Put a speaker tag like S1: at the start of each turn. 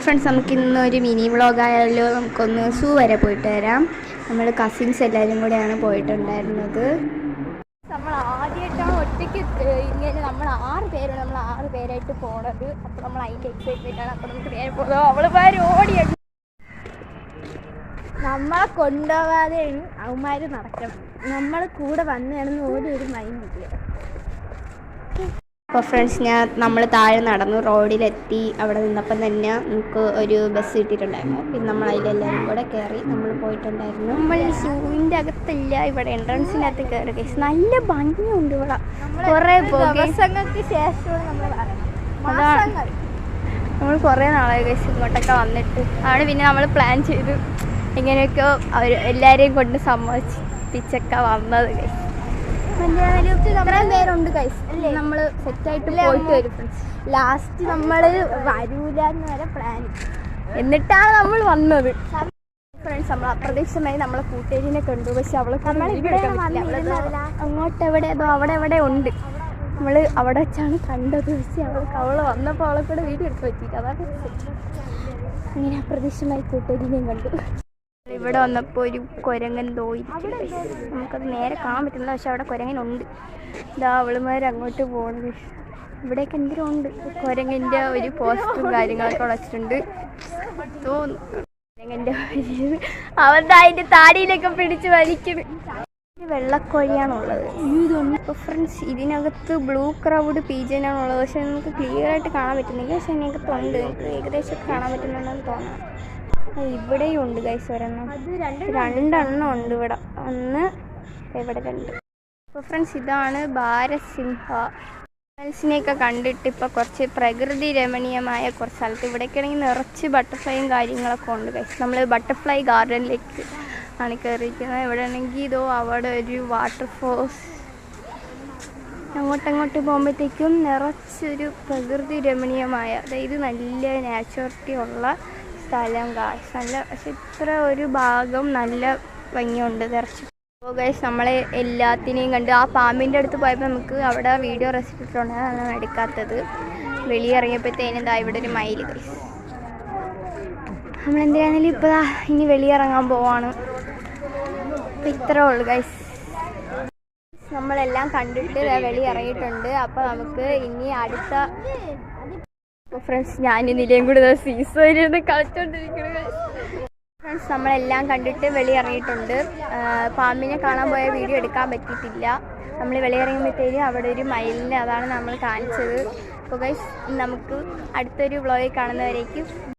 S1: അപ്പോൾ ഫ്രണ്ട്സ് നമുക്ക് ഇന്നൊരു മിനി വ്ളോഗായാലും നമുക്കൊന്ന് സൂ വരെ പോയിട്ട് വരാം. നമ്മൾ കസിൻസ് എല്ലാവരും കൂടെയാണ് പോയിട്ടുണ്ടായിരുന്നത്. നമ്മൾ ആദ്യമായിട്ടാണ് ഒറ്റയ്ക്ക് ഇങ്ങനെ നമ്മൾ 6 പേരാണ്, നമ്മൾ 6 പേരായിട്ട് പോണത്. അപ്പോൾ നമ്മൾ അതിൻ്റെ എക്സൈറ്റ്മെൻറ്റാണ്. അപ്പോൾ നമുക്ക് നേരെ പോകുന്നത് അവളുമാർ ഓടിയാണ്. നമ്മളെ കൊണ്ടുപോകാതെ അവന്മാർ നടക്കണം. നമ്മൾ കൂടെ വന്നതാണെന്ന് ഒരു മൈൻഡ് ഇല്ല. അപ്പോൾ ഫ്രണ്ട്സ് നമ്മൾ താഴെ നടന്നു റോഡിലെത്തി. അവിടെ നിന്നപ്പം തന്നെ നമുക്ക് ഒരു ബസ് കിട്ടിയിട്ടുണ്ടായിരുന്നു. പിന്നെ നമ്മൾ അതിലെല്ലാവരും കൂടെ കയറി നമ്മൾ പോയിട്ടുണ്ടായിരുന്നു. നമ്മൾ സൂവിൻ്റെ അകത്തല്ല, ഇവിടെ എൻട്രൻസിനകത്ത് കയറി കേസ്. നല്ല ഭംഗിയുണ്ട് ഇവിടെ. കുറേ ദിവസങ്ങൾക്ക് ശേഷമാണ് നമ്മൾ കുറേ നാളായി കേസ് ഇങ്ങോട്ടൊക്കെ വന്നിട്ട്. ആണ് പിന്നെ നമ്മൾ പ്ലാൻ ചെയ്തു എങ്ങനെയൊക്കെ അവർ എല്ലാവരെയും കൊണ്ട് സമ്മതിപ്പിച്ചൊക്കെ വന്നത് കേസ്. ഇത്രയും പേരുണ്ട് കൈസ്. നമ്മൾ സെറ്റായിട്ട് പോയിട്ട് വരും ഫ്രണ്ട്സ്. ലാസ്റ്റ് നമ്മൾ വരൂലെന്ന് വരെ പ്ലാൻ, എന്നിട്ടാണ് നമ്മൾ വന്നത് ഫ്രണ്ട്സ്. നമ്മൾ അപ്രതീക്ഷിതമായി നമ്മളെ കൂട്ടുകാരിനെ കണ്ടു. പക്ഷെ അവളെ അങ്ങോട്ട് അവിടെ എവിടെ ഉണ്ട്. നമ്മൾ അവിടെ വെച്ചാണ് കണ്ടത്. പക്ഷെ അവള് വന്നപ്പോൾ അവളെ കൂടെ വീഡിയോ എടുത്ത് പറ്റിയിട്ട് അതാണ് അങ്ങനെ അപ്രതീക്ഷിതമായി കൂട്ടുകാരിനെയും കണ്ടു. ഇവിടെ വന്നപ്പോൾ ഒരു കുരങ്ങൻ തോയിരിക്കും. നമുക്കത് നേരെ കാണാൻ പറ്റുന്നില്ല, പക്ഷെ അവിടെ കുരങ്ങനുണ്ട്. ഇതാ അവളുമാർ അങ്ങോട്ട് പോകുന്നത്. ഇവിടെയൊക്കെ എന്തെങ്കിലും ഉണ്ട്. കുരങ്ങൻ്റെ ഒരു പോസ്റ്ററും കാര്യങ്ങളൊക്കെ വച്ചിട്ടുണ്ട് തോന്നുന്നു. കുരങ്ങൻ്റെ അവരുടെ അതിൻ്റെ താടിയിലൊക്കെ പിടിച്ച് വലിക്കുന്നത്. വെള്ളക്കോഴിയാണുള്ളത്. ഇപ്പോൾ ഫ്രണ്ട്സ് ഇതിനകത്ത് ബ്ലൂ ക്രൗഡ് പീജനാണുള്ളത്. പക്ഷെ നമുക്ക് ക്ലിയർ ആയിട്ട് കാണാൻ പറ്റുന്നില്ല. പക്ഷെ അതിനകത്തുണ്ട്, ഏകദേശം കാണാൻ പറ്റുന്നുണ്ടെന്ന് തോന്നണം. ഇവിടെയും ഉണ്ട് ഗൈസ് ഒരെണ്ണം, 2 ഉണ്ട് ഇവിടെ. ഒന്ന് ഇവിടെ 2. അപ്പോൾ ഫ്രണ്ട്സ് ഇതാണ് ബാരസിംഹ. ഫ്രണ്ട്സിനെയൊക്കെ കണ്ടിട്ട് ഇപ്പോൾ കുറച്ച് പ്രകൃതി രമണീയമായ കുറച്ച് സ്ഥലത്ത് ഇവിടേക്കാണെങ്കിൽ നിറച്ച് ബട്ടർഫ്ലൈയും കാര്യങ്ങളൊക്കെ ഉണ്ട് ഗൈസ്. നമ്മൾ ബട്ടർഫ്ലൈ ഗാർഡനിലേക്ക് ആണ് കയറിയിരിക്കുന്നത്. ഇവിടെ ആണെങ്കിൽ ഇതോ അവിടെ ഒരു വാട്ടർഫോൾസ്. അങ്ങോട്ടങ്ങോട്ട് പോകുമ്പോഴത്തേക്കും നിറച്ചൊരു പ്രകൃതി രമണീയമായ, അതായത് നല്ല നാച്ചുറാലിറ്റി ഉള്ള സ്ഥലം ഗായ്സ്. നല്ല, പക്ഷെ ഇത്ര ഒരു ഭാഗം നല്ല ഭംഗിയുണ്ട് നിറച്ച്. അപ്പോൾ ഗൈസ് നമ്മളെ എല്ലാത്തിനെയും കണ്ട് ആ പാമ്പിൻ്റെ അടുത്ത് പോയപ്പോൾ നമുക്ക് അവിടെ വീഡിയോ റെസിപ്പിട്ടുണ്ട്, അതാണ് എടുക്കാത്തത്. വെളിയിറങ്ങിയപ്പോഴത്തേനും എന്താ ഇവിടെ ഒരു മയിൽ ഗൈസ്. നമ്മളെന്തിനാണെങ്കിലും ഇപ്പോൾ ഇനി വെളിയിറങ്ങാൻ പോവാണ്. അപ്പോൾ ഇത്രേ ഉള്ളൂ ഗൈസ്. നമ്മളെല്ലാം കണ്ടിട്ട് വെളിയിറങ്ങിയിട്ടുണ്ട്. അപ്പോൾ നമുക്ക് ഇനി അടുത്ത ഫ്രണ്ട്സ് ഞാനും നിലയും കൂടി സീസണിരുന്ന് കളിച്ചോണ്ടിരിക്കുന്നത്. ഫ്രണ്ട്സ് നമ്മളെല്ലാം കണ്ടിട്ട് വെളിയിറങ്ങിയിട്ടുണ്ട്. പാമ്പിനെ കാണാൻ പോയ വീഡിയോ എടുക്കാൻ പറ്റിയിട്ടില്ല. നമ്മൾ വെളിയിറങ്ങുമ്പോഴത്തേക്കും അവിടെ ഒരു മയിലിനെ, അതാണ് നമ്മൾ കാണിച്ചത്. അപ്പോൾ ഗൈസ് നമുക്ക് അടുത്തൊരു വ്ളോഗിൽ കാണുന്നവരേക്കും